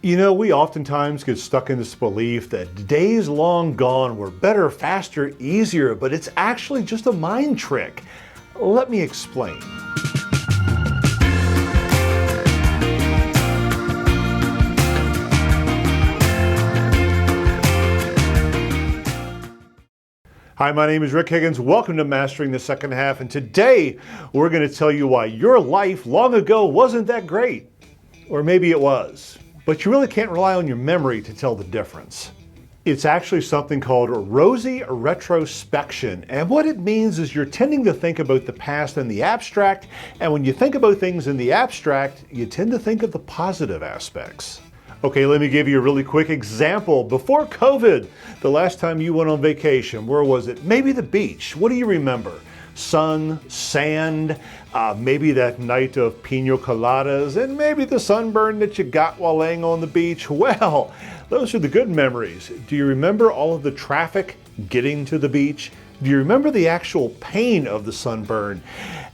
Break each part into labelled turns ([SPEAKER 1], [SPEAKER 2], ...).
[SPEAKER 1] You know, we oftentimes get stuck in this belief that days long gone were better, faster, easier, but it's actually just a mind trick. Let me explain. Hi, my name is Rick Higgins. Welcome to Mastering the Second Half, and today we're going to tell you why your life long ago wasn't that great. Or maybe it was. But you really can't rely on your memory to tell the difference. It's actually something called Rosy Retrospection. And what it means is you're tending to think about the past in the abstract. And when you think about things in the abstract, you tend to think of the positive aspects. Okay, let me give you a really quick example. Before COVID, the last time you went on vacation, where was it? Maybe the beach. What do you remember? Sun, sand, maybe that night of pina coladas, and maybe the sunburn that you got while laying on the beach. Well, those are the good memories. Do you remember all of the traffic getting to the beach? Do you remember the actual pain of the sunburn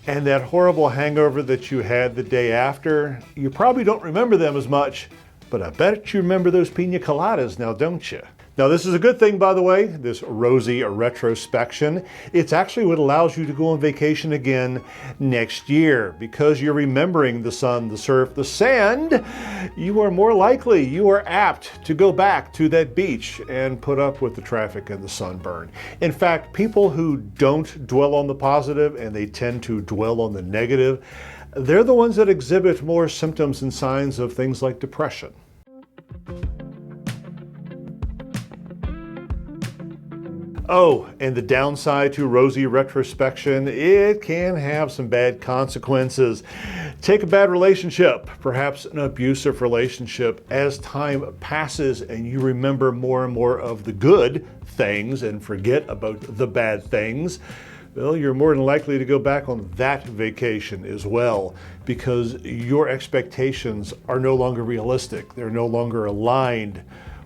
[SPEAKER 1] and that horrible hangover that you had the day after? You probably don't remember them as much, but I bet you remember those pina coladas now, don't you? Now, this is a good thing, by the way, this Rosy Retrospection. It's actually what allows you to go on vacation again next year. Because you're remembering the sun, the surf, the sand, you are more likely, you are apt to go back to that beach and put up with the traffic and the sunburn. In fact, people who don't dwell on the positive and they tend to dwell on the negative, they're the ones that exhibit more symptoms and signs of things like depression. Oh, and the downside to Rosy Retrospection, it can have some bad consequences. Take a bad relationship, perhaps an abusive relationship, as time passes and you remember more and more of the good things and forget about the bad things. Well, you're more than likely to go back on that vacation as well because your expectations are no longer realistic. They're no longer aligned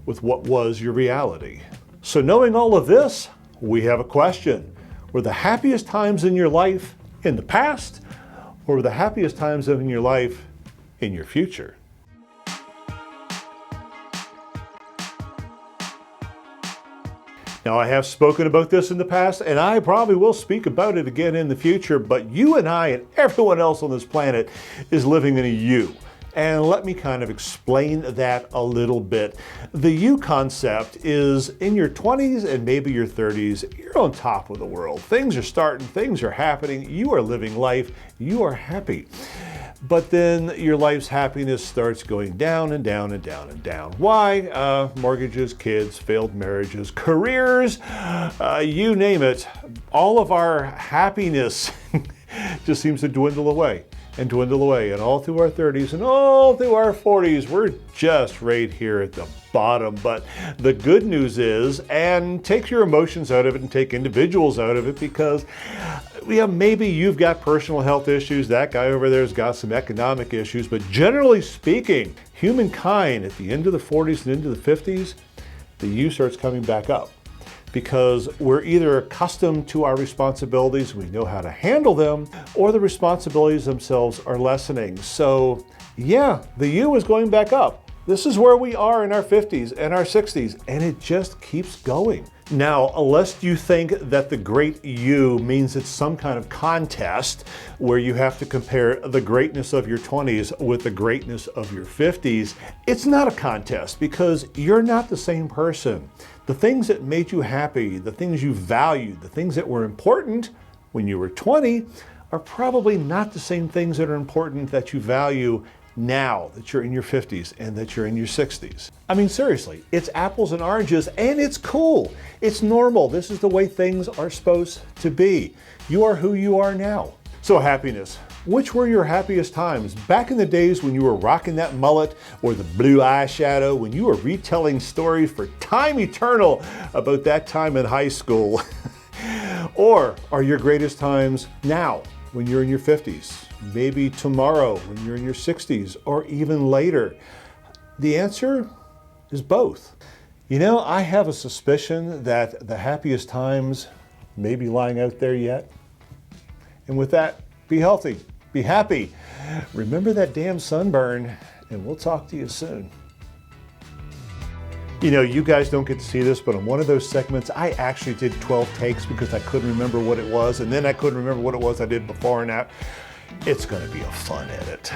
[SPEAKER 1] with what was your reality. So knowing all of this, we have a question. Were the happiest times in your life in the past, or were the happiest times in your life in your future? Now, I have spoken about this in the past, and I probably will speak about it again in the future, but you and I and everyone else on this planet is living in a U. And let me kind of explain that a little bit. The you concept is in your 20s and maybe your 30s, you're on top of the world. Things are starting, things are happening, you are living life, you are happy. But then your life's happiness starts going down and down and down and down. Why? Mortgages, kids, failed marriages, careers, you name it. All of our happiness just seems to dwindle away. And dwindle away, and all through our 30s and all through our 40s, we're just right here at the bottom. But the good news is, and take your emotions out of it and take individuals out of it, because maybe you've got personal health issues, that guy over there's got some economic issues, but generally speaking, humankind at the end of the 40s and into the 50s, the you starts coming back up. Because we're either accustomed to our responsibilities, we know how to handle them, or the responsibilities themselves are lessening. So yeah, the you is going back up. This is where we are in our 50s and our 60s, and it just keeps going. Now, unless you think that the great you means it's some kind of contest where you have to compare the greatness of your 20s with the greatness of your 50s, it's not a contest because you're not the same person. The things that made you happy, the things you valued, the things that were important when you were 20 are probably not the same things that are important that you value now that you're in your 50s and that you're in your 60s. I mean, seriously, it's apples and oranges and it's cool. It's normal. This is the way things are supposed to be. You are who you are now. So happiness. Which were your happiest times? Back in the days when you were rocking that mullet or the blue eyeshadow, when you were retelling stories for time eternal about that time in high school? Or are your greatest times now when you're in your 50s? Maybe tomorrow when you're in your 60s or even later? The answer is both. You know, I have a suspicion that the happiest times may be lying out there yet. And with that, be healthy, be happy. Remember that damn sunburn, and we'll talk to you soon. You know, you guys don't get to see this, but on one of those segments, I actually did 12 takes because I couldn't remember what it was, and then I couldn't remember what it was I did before and after. It's going to be a fun edit.